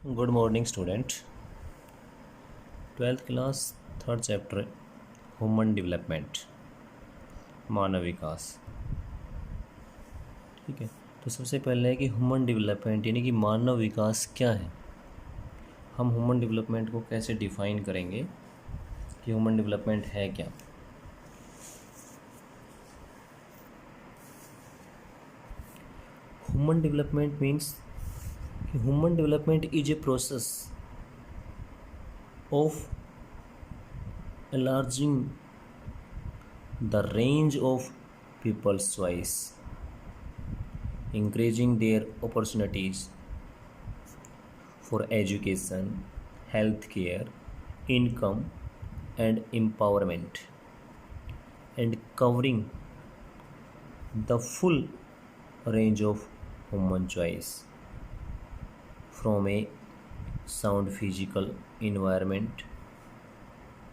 Good morning student. 12th class 3rd chapter human development, मानव विकास। ठीक है, तो सबसे पहले है कि ह्यूमन डेवलपमेंट यानी कि मानव विकास क्या है। हम ह्यूमन डेवलपमेंट को कैसे डिफाइन करेंगे कि ह्यूमन डेवलपमेंट है क्या। Human development means human development is a process of enlarging the range of people's choice, increasing their opportunities for education, healthcare, income, and empowerment, and covering the full range of human choice from a sound physical environment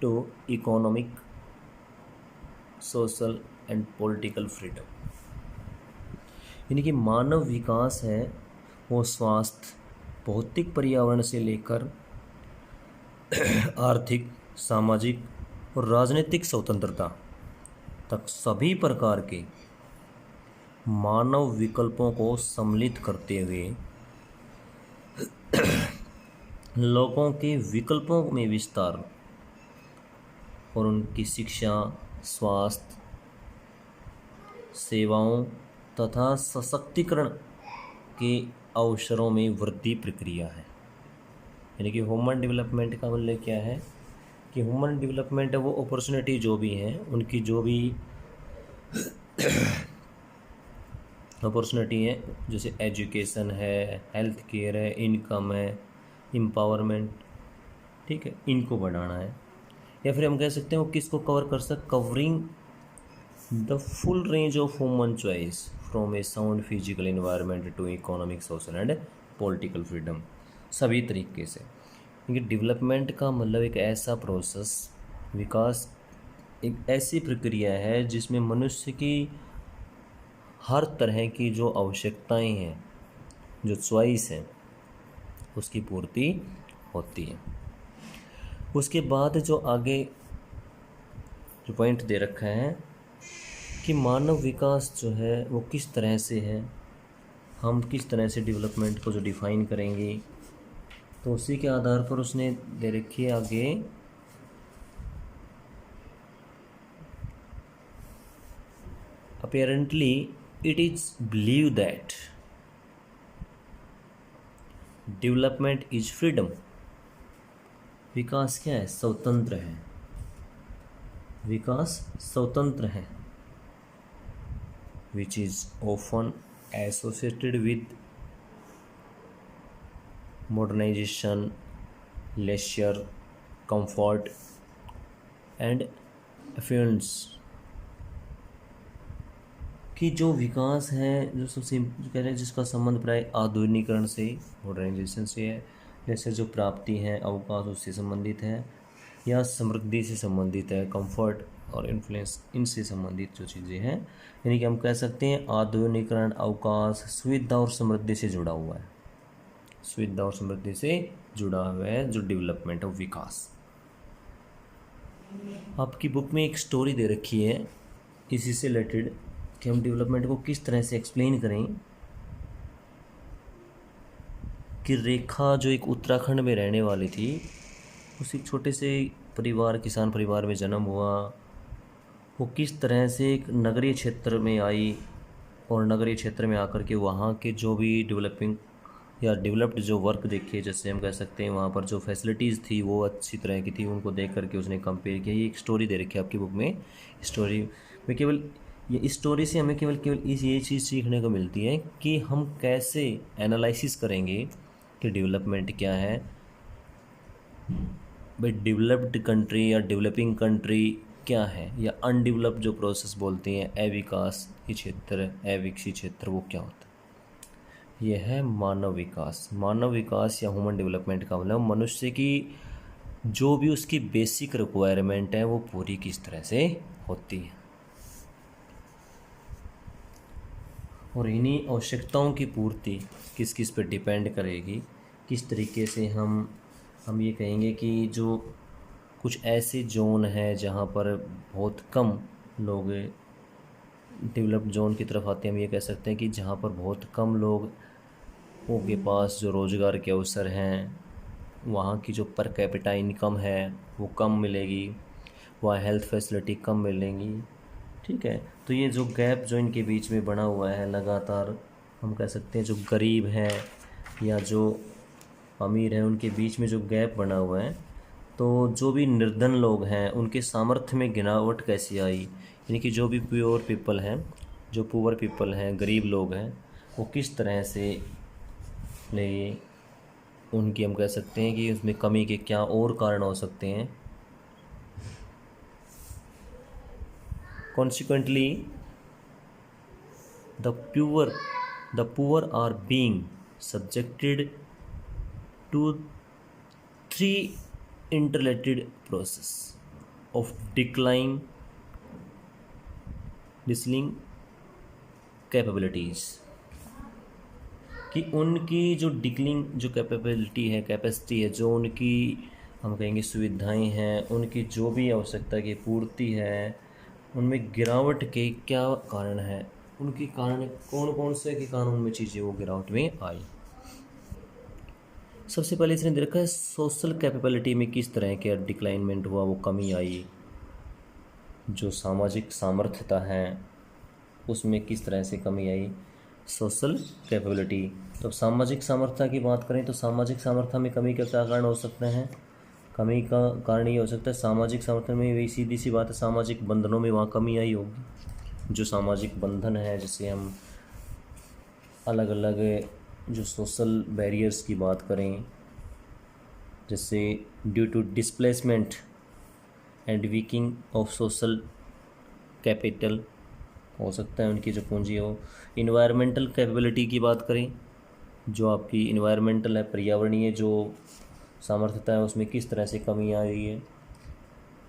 to economic, social and political freedom। यानी कि मानव विकास है वो स्वास्थ्य, भौतिक पर्यावरण से लेकर आर्थिक, सामाजिक और राजनीतिक स्वतंत्रता तक सभी प्रकार के मानव विकल्पों को सम्मिलित करते हुए लोगों के विकल्पों में विस्तार और उनकी शिक्षा, स्वास्थ्य, सेवाओं तथा सशक्तिकरण के अवसरों में वृद्धि प्रक्रिया है। यानी कि ह्यूमन डेवलपमेंट का मतलब क्या है कि ह्यूमन डेवलपमेंट है वो अपॉर्चुनिटी जो भी हैं, उनकी जो भी अपॉर्चुनिटी है, जैसे एजुकेशन है, हेल्थ केयर है, इनकम है, एम्पावरमेंट, ठीक है, इनको बढ़ाना है। या फिर हम कह सकते हैं वो किसको कवर कर सकते, covering the full range of human choice from a sound physical environment to economic, social and political freedom, सभी तरीके से। क्योंकि डेवलपमेंट का मतलब एक ऐसा प्रोसेस, विकास एक ऐसी प्रक्रिया है जिसमें मनुष्य की हर तरह की जो आवश्यकताएं हैं, जो चॉइस है, उसकी पूर्ति होती है। उसके बाद जो आगे जो पॉइंट दे रखा है कि मानव विकास जो है वो किस तरह से है, हम किस तरह से डेवलपमेंट को जो डिफाइन करेंगे, तो उसी के आधार पर उसने दे रखी है आगे apparently it is believed that development is freedom। विकास क्या है, स्वतंत्र है, विकास स्वतंत्र है, which is often associated with modernization, leisure, comfort and affluence। कि जो विकास है जो सबसे जो कह रहे हैं जिसका संबंध प्राय आधुनिकीकरण से, मॉडर्नाइजेशन से है, जैसे जो प्राप्ति है, अवकाश उससे संबंधित है, या समृद्धि से संबंधित है, कंफर्ट और इन्फ्लुएंस, इनसे संबंधित जो चीज़ें हैं। यानी कि हम कह सकते हैं आधुनिकीकरण, अवकाश, सुविधा और समृद्धि से जुड़ा हुआ है, सुविधा और समृद्धि से जुड़ा हुआ है जो डेवलपमेंट ऑफ विकास। आपकी बुक में एक स्टोरी दे रखी है इसी से रिलेटेड कि हम डेवलपमेंट को किस तरह से एक्सप्लेन करें। कि रेखा जो एक उत्तराखंड में रहने वाली थी, उसी छोटे से परिवार, किसान परिवार में जन्म हुआ, वो किस तरह से एक नगरीय क्षेत्र में आई और नगरीय क्षेत्र में आकर के वहाँ के जो भी डेवलपिंग या डेवलप्ड जो वर्क देखे, जैसे हम कह सकते हैं वहाँ पर जो फैसिलिटीज़ थी वो अच्छी तरह की थी, उनको देख करके उसने कंपेयर किया। ये एक स्टोरी दे रखी है आपकी बुक में। स्टोरी में केवल ये, इस स्टोरी से हमें केवल ये चीज़ सीखने को मिलती है कि हम कैसे एनालिसिस करेंगे कि डेवलपमेंट क्या है। भाई डेवलप्ड कंट्री या डेवलपिंग कंट्री क्या है, या अनडेवलप्ड जो प्रोसेस बोलते हैं, अविकास की क्षेत्र, अविकसित क्षेत्र, वो क्या होता है। यह है मानव विकास। मानव विकास या ह्यूमन डेवलपमेंट का मतलब मनुष्य की जो भी उसकी बेसिक रिक्वायरमेंट है वो पूरी किस तरह से होती है, और इन्हीं आवश्यकताओं की पूर्ति किस किस पर डिपेंड करेगी किस तरीके से हम ये कहेंगे कि जो कुछ ऐसे जोन है जहाँ पर बहुत कम लोग डेवलप्ड जोन की तरफ आते हैं, हम ये कह सकते हैं कि जहाँ पर बहुत कम लोगों के पास जो रोज़गार के अवसर हैं, वहाँ की जो पर कैपिटा इनकम है वो कम मिलेगी, वहाँ हेल्थ फैसिलिटी कम मिलेंगी। ठीक है, तो ये जो गैप जो इनके बीच में बना हुआ है लगातार, हम कह सकते हैं जो गरीब हैं या जो अमीर हैं उनके बीच में जो गैप बना हुआ है, तो जो भी निर्धन लोग हैं उनके सामर्थ्य में गिरावट कैसी आई, यानी कि जो भी प्योर पीपल हैं, जो पुअर पीपल हैं, गरीब लोग हैं, वो किस तरह से ले उनकी हम कह सकते हैं कि उसमें कमी के क्या और कारण हो सकते हैं। Consequently the poor are being subjected to three interrelated process of distilling capabilities, कि उनकी जो डिक्लिंग जो कैपेबिलिटी है, कैपेसिटी है, जो उनकी हम कहेंगे सुविधाएं हैं, उनकी जो भी आवश्यकता की पूर्ति है, उनमें गिरावट के क्या कारण है, उनके कारण कौन कौन से के कारण उनमें चीज़ें वो गिरावट में आई। सबसे पहले इसने दे रखा है सोशल कैपेबिलिटी में किस तरह के डिक्लाइनमेंट हुआ, वो कमी आई। जो सामाजिक सामर्थ्यता है उसमें किस तरह से कमी आई, सोशल कैपेबिलिटी। तो सामाजिक सामर्थ्यता की बात करें तो सामाजिक सामर्थ्य में कमी का क्या कारण हो सकते हैं, कमी का कारण ये हो सकता है सामाजिक सामर्थ्य में, वही सीधी सी बात है, सामाजिक बंधनों में वहाँ कमी आई होगी। जो सामाजिक बंधन है, जैसे हम अलग अलग जो सोशल बैरियर्स की बात करें, जैसे due to displacement and weakening of social capital हो सकता है, उनकी जो पूंजी हो। इन्वायरमेंटल कैपेबिलिटी की बात करें, जो आपकी इन्वायरमेंटल है, पर्यावरणीय जो सामर्थ्यता है, उसमें किस तरह से कमी आ रही है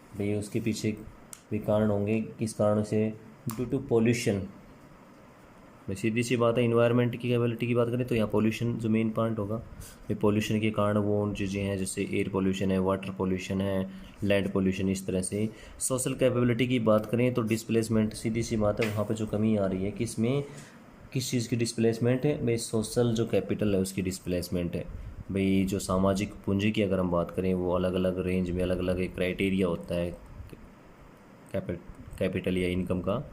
भाई, उसके पीछे भी कारण होंगे। किस कारण से, ड्यू टू पॉल्यूशन। सीधी सी बात है, इन्वायरमेंट की कैपेबिलिटी की बात करें तो यहाँ पॉल्यूशन जो मेन पॉइंट होगा, ये पॉल्यूशन के कारण वो चीज़ें हैं जैसे एयर पॉल्यूशन है, वाटर पॉल्यूशन है, लैंड पॉल्यूशन, इस तरह से। सोशल कैपेबिलिटी की बात करें तो डिस्प्लेसमेंट, सीधी सी बात है, वहाँ पे जो कमी आ रही है किसमें, किस चीज़ की डिस्प्लेसमेंट है भाई, सोशल जो कैपिटल है उसकी डिस्प्लेसमेंट है भाई। जो सामाजिक पूंजी की अगर हम बात करें, वो अलग अलग रेंज में अलग अलग एक क्राइटेरिया होता है कैपिटल या इनकम का।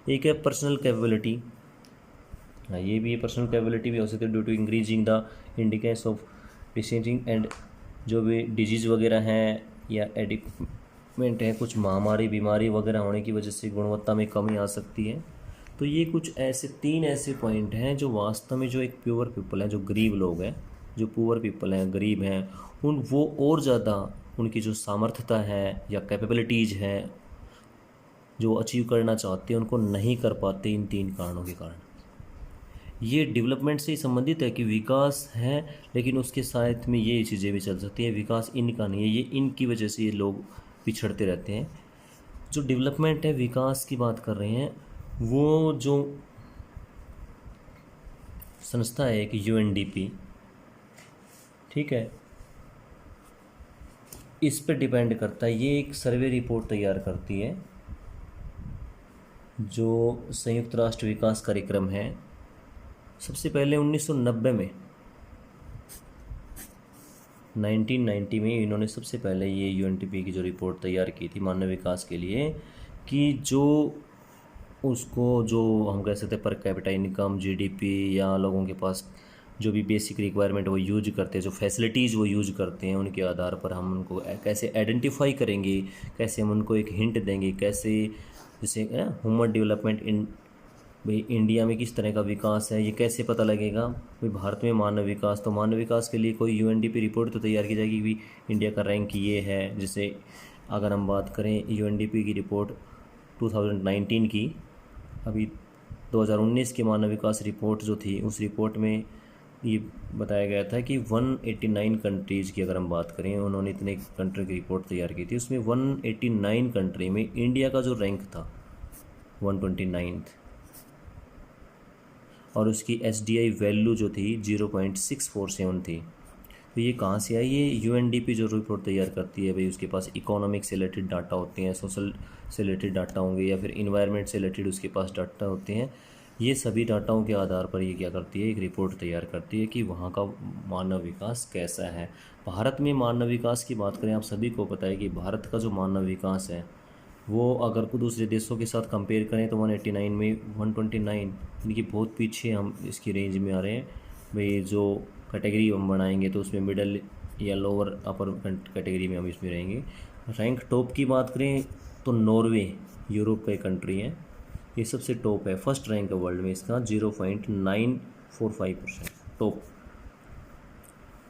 एक है पर्सनल कैपेबिलिटी, हाँ ये भी पर्सनल कैपेबिलिटी भी हो सकती है, due to increasing the incidence of diseasing and जो भी डिजीज़ वगैरह हैं या एडिक्मेंट है, कुछ महामारी बीमारी वगैरह होने की वजह से गुणवत्ता में कमी आ सकती है। तो ये कुछ ऐसे 3 ऐसे पॉइंट हैं जो वास्तव में जो एक प्योर पीपल है, जो गरीब लोग हैं, जो पुअर पीपल हैं, गरीब हैं, वो और ज़्यादा उनकी जो सामर्थ्यता है या कैपेबिलिटीज़ हैं जो अचीव करना चाहते हैं, उनको नहीं कर पाते इन 3 कारणों के कारण। ये डेवलपमेंट से ही संबंधित है कि विकास है, लेकिन उसके साथ में ये चीज़ें भी चल सकती हैं। विकास इनका नहीं है, ये इनकी वजह से ये लोग पिछड़ते रहते हैं। जो डेवलपमेंट है, विकास की बात कर रहे हैं, वो जो संस्था है एक यूएनडीपी, ठीक है, इस पर डिपेंड करता है। ये एक सर्वे रिपोर्ट तैयार करती है जो संयुक्त राष्ट्र विकास कार्यक्रम है। सबसे पहले 1990 में 1990 में इन्होंने सबसे पहले ये यूएनडीपी की जो रिपोर्ट तैयार की थी मानव विकास के लिए, कि जो उसको जो हम कह सकते हैं पर कैपिटा इनकम, जीडीपी, या लोगों के पास जो भी बेसिक रिक्वायरमेंट वो यूज करते हैं, जो फैसिलिटीज़ वो यूज करते हैं, उनके आधार पर हम उनको कैसे आइडेंटिफाई करेंगे, कैसे हम उनको एक हिंट देंगे, कैसे जैसे ह्यूमन डेवलपमेंट इन भाई इंडिया में किस तरह का विकास है, ये कैसे पता लगेगा भाई भारत में मानव विकास। तो मानव विकास के लिए कोई यूएनडीपी रिपोर्ट तो तैयार की जाएगी कि इंडिया का रैंक ये है। जैसे अगर हम बात करें यूएनडीपी की रिपोर्ट 2019 की, अभी 2019 की मानव विकास रिपोर्ट जो थी, उस रिपोर्ट में ये बताया गया था कि 189 कंट्रीज़ की अगर हम बात करें, उन्होंने इतने कंट्री की रिपोर्ट तैयार की थी, उसमें 189 कंट्री में इंडिया का जो रैंक था 129th, और उसकी एसडीआई वैल्यू जो थी 0.647 थी। तो ये कहाँ से आई? ये यूएनडीपी जो रिपोर्ट तैयार करती है भाई, उसके पास इकोनॉमिक से रिलेटेड डाटा होते हैं, सोशल से रिलेटेड डाटा होंगे, या फिर इन्वायरमेंट से रिलेटेड उसके पास डाटा होते हैं। ये सभी डाटाओं के आधार पर ये क्या करती है, एक रिपोर्ट तैयार करती है कि वहाँ का मानव विकास कैसा है। भारत में मानव विकास की बात करें, आप सभी को पता है कि भारत का जो मानव विकास है वो अगर को दूसरे देशों के साथ कंपेयर करें तो 189 में 129, यानी कि बहुत पीछे हम इसकी रेंज में आ रहे हैं भाई। जो कैटेगरी हम बनाएंगे तो उसमें मिडल या लोअर अपर कैटेगरी में हम इसमें रहेंगे। रैंक टॉप की बात करें तो नॉर्वे, यूरोप का एक कंट्री है, ये सबसे टॉप है, फर्स्ट रैंक है वर्ल्ड में इसका, 0.945% टॉप।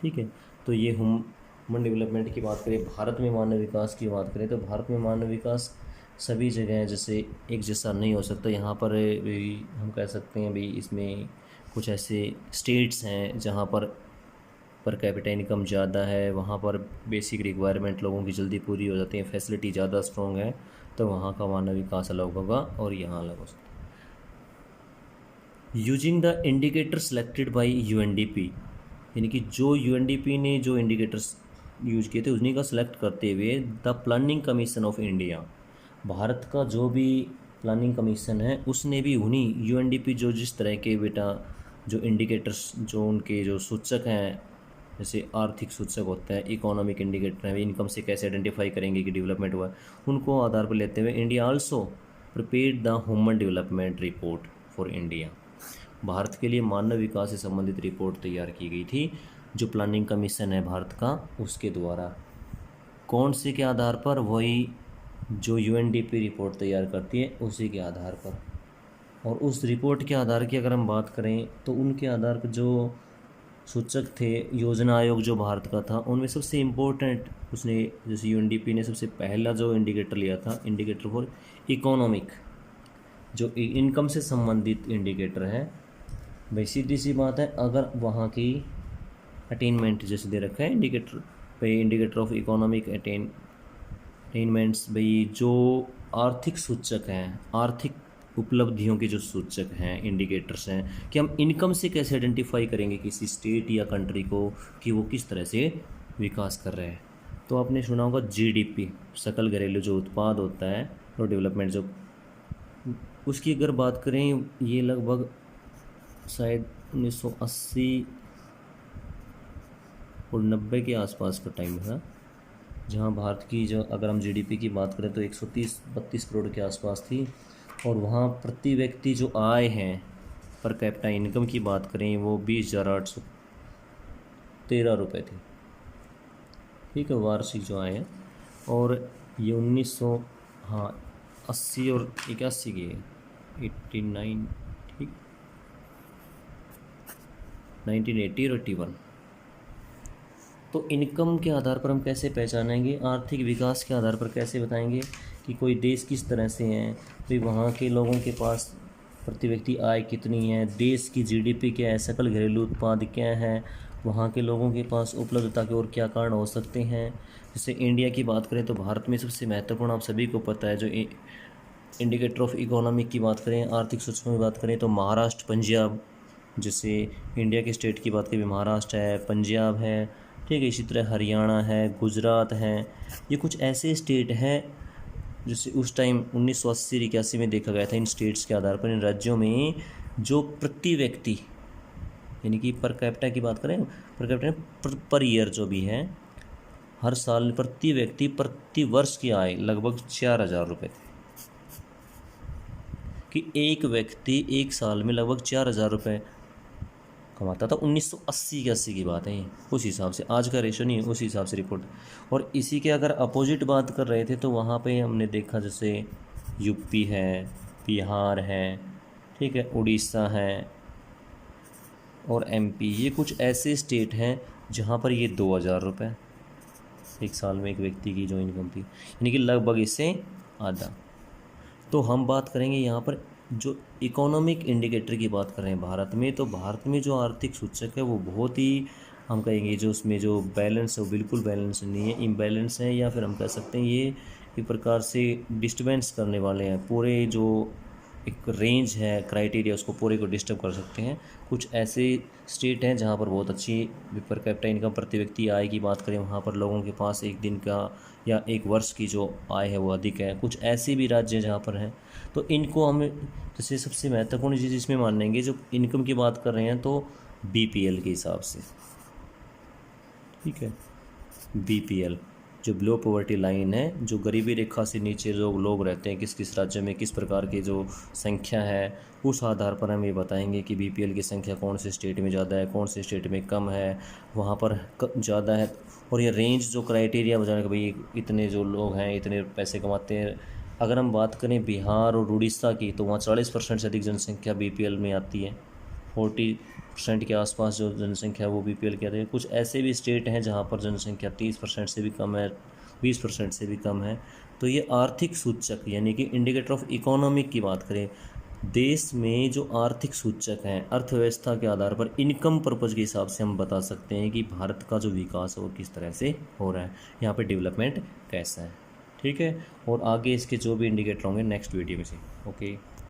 ठीक है, तो ये ह्यूमन डेवलपमेंट की बात करें। भारत में मानव विकास की बात करें तो भारत में मानव विकास सभी जगह है, जैसे एक जैसा नहीं हो सकता। यहाँ पर भी हम कह सकते हैं भाई, इसमें कुछ ऐसे स्टेट्स हैं जहाँ पर कैपिटा इनकम ज़्यादा है, वहाँ पर बेसिक रिक्वायरमेंट लोगों की जल्दी पूरी हो जाती है, फैसिलिटी ज़्यादा स्ट्रॉन्ग है, तो वहाँ का मानव विकास अलग होगा और यहाँ अलग हो सकता है। Using the indicator selected by UNDP, यानी कि जो यूएनडीपी ने जो इंडिकेटर्स यूज किए थे उन्हीं का सेलेक्ट करते हुए the planning commission of India, Bharat का जो भी प्लानिंग कमीशन है उसने भी उन्हीं यूएनडीपी जो जिस तरह के बेटा जो इंडिकेटर्स जो उनके जो सूचक हैं, जैसे आर्थिक सूचक होते हैं, इकोनॉमिक इंडिकेटर हैं, इनकम से कैसे आइडेंटिफाई करेंगे कि डेवलपमेंट हुआ है, उनको आधार पर लेते हुए India also prepared the human development report for India, Bharat के लिए मानव विकास से संबंधित रिपोर्ट तैयार की गई थी जो प्लानिंग कमीशन है भारत का उसके द्वारा। कौन से के आधार पर? वही जो यूएनडीपी रिपोर्ट तैयार करती है उसी के आधार पर। और उस रिपोर्ट के आधार की अगर हम बात करें तो उनके आधार पर जो सूचक थे, योजना आयोग जो भारत का था, उनमें सबसे इम्पोर्टेंट उसने, जैसे यूएनडीपी ने सबसे पहला जो इंडिकेटर लिया था, इंडिकेटर फॉर इकोनॉमिक, जो इनकम से संबंधित इंडिकेटर है भाई। सीधी सी बात है, अगर वहाँ की अटेनमेंट जैसे दे रखा है इंडिकेटर भाई, इंडिकेटर ऑफ इकोनॉमिक अटेनमेंट्स भाई, जो आर्थिक सूचक हैं, आर्थिक उपलब्धियों के जो सूचक हैं, इंडिकेटर्स हैं, कि हम इनकम से कैसे आइडेंटिफाई करेंगे किसी स्टेट या कंट्री को कि वो किस तरह से विकास कर रहे हैं। तो आपने सुना होगा जीडीपी, सकल घरेलू जो उत्पाद होता है और डेवलपमेंट जो, उसकी अगर बात करें ये लगभग शायद 1980 और 90 के आसपास का टाइम था, जहां भारत की जो अगर हम जीडीपी की बात करें तो 130-32 करोड़ के आसपास थी। और वहाँ प्रति व्यक्ति जो आय है, पर कैपिटा इनकम की बात करें, वो 20,813 रुपये थी। ठीक है, वार्षिक जो आय है। और ये 1980 और 81 की 89, ठीक, 1980 और 81। तो इनकम के आधार पर हम कैसे पहचानेंगे, आर्थिक विकास के आधार पर कैसे बताएंगे कि कोई देश किस तरह से है, तो वहाँ के लोगों के पास प्रति व्यक्ति आय कितनी है, देश की जीडीपी क्या है, सकल घरेलू उत्पाद क्या है, वहाँ के लोगों के पास उपलब्धता के और क्या कारण हो सकते हैं। जैसे इंडिया की बात करें तो भारत में सबसे महत्वपूर्ण, आप सभी को पता है, जो इंडिकेटर ऑफ इकोनॉमिक की बात करें, आर्थिक सूचकों की बात करें तो महाराष्ट्र, पंजाब, जैसे इंडिया के स्टेट की बात करें, महाराष्ट्र है, पंजाब है, ठीक है, इसी तरह हरियाणा है, गुजरात है। ये कुछ ऐसे स्टेट हैं जैसे उस टाइम 1980-81 में देखा गया था, इन स्टेट्स के आधार पर, इन राज्यों में जो प्रति व्यक्ति, यानी कि पर कैपिटा की बात करें, पर कैपिटा पर ईयर जो भी है, हर साल प्रति व्यक्ति प्रति वर्ष की आय लगभग 4,000 रुपये थी, कि एक व्यक्ति एक साल में लगभग 4,000 रुपये कमाता था। 1980-81 की बात है ये, उस हिसाब से, आज का रेशो नहीं है, उस हिसाब से रिपोर्ट। और इसी के अगर अपोजिट बात कर रहे थे तो वहाँ पे हमने देखा जैसे यूपी है, बिहार है, ठीक है, उड़ीसा है और एमपी, ये कुछ ऐसे स्टेट हैं जहाँ पर ये 2,000 रुपये एक साल में एक व्यक्ति की जो इनकम थी, यानी कि लगभग इससे आधा। तो हम बात करेंगे यहाँ पर जो इकोनॉमिक इंडिकेटर की बात कर रहे हैं भारत में, तो भारत में जो आर्थिक सूचक है वो बहुत ही, हम कहेंगे जो उसमें जो बैलेंस है वो बिल्कुल बैलेंस नहीं है, इम्बैलेंस है, या फिर हम कह सकते हैं ये एक प्रकार से डिस्टर्बेंस करने वाले हैं पूरे जो एक रेंज है क्राइटेरिया, उसको पूरे को डिस्टर्ब कर सकते हैं। कुछ ऐसे स्टेट हैं जहाँ पर बहुत अच्छी पर कैपिटा इनकम प्रति व्यक्ति आय की बात करें, वहाँ पर लोगों के पास एक दिन का या एक वर्ष की जो आय है वो अधिक है। कुछ ऐसे भी राज्य हैं जहाँ पर हैं, तो इनको हम जैसे सबसे महत्वपूर्ण चीज़ इसमें मानेंगे जो इनकम की बात कर रहे हैं तो BPL के हिसाब से, ठीक है। BPL जो बिलो पॉवर्टी लाइन है, जो गरीबी रेखा से नीचे जो लोग रहते हैं, किस किस राज्य में किस प्रकार की जो संख्या है, उस आधार पर हम ये बताएंगे कि BPL की संख्या कौन से स्टेट में ज़्यादा है, कौन से स्टेट में कम है, वहाँ पर ज़्यादा है। और ये रेंज जो क्राइटेरिया बताने कि भाई इतने जो लोग हैं इतने पैसे कमाते हैं। अगर हम बात करें बिहार और उड़ीसा की, तो वहाँ 40% से अधिक जनसंख्या BPL में आती है। 40% के आसपास जो जनसंख्या है वो BPL की आती है। कुछ ऐसे भी स्टेट हैं जहाँ पर जनसंख्या 30% से भी कम है, 20% से भी कम है। तो ये आर्थिक सूचक यानी कि इंडिकेटर ऑफ इकोनॉमिक की बात करें, देश में जो आर्थिक सूचक हैं अर्थव्यवस्था के आधार पर इनकम पर्पज़ के हिसाब से हम बता सकते हैं कि भारत का जो विकास है वो किस तरह से हो रहा है, यहाँ पे डेवलपमेंट कैसा है, ठीक है। और आगे इसके जो भी इंडिकेटर होंगे नेक्स्ट वीडियो में से। ओके।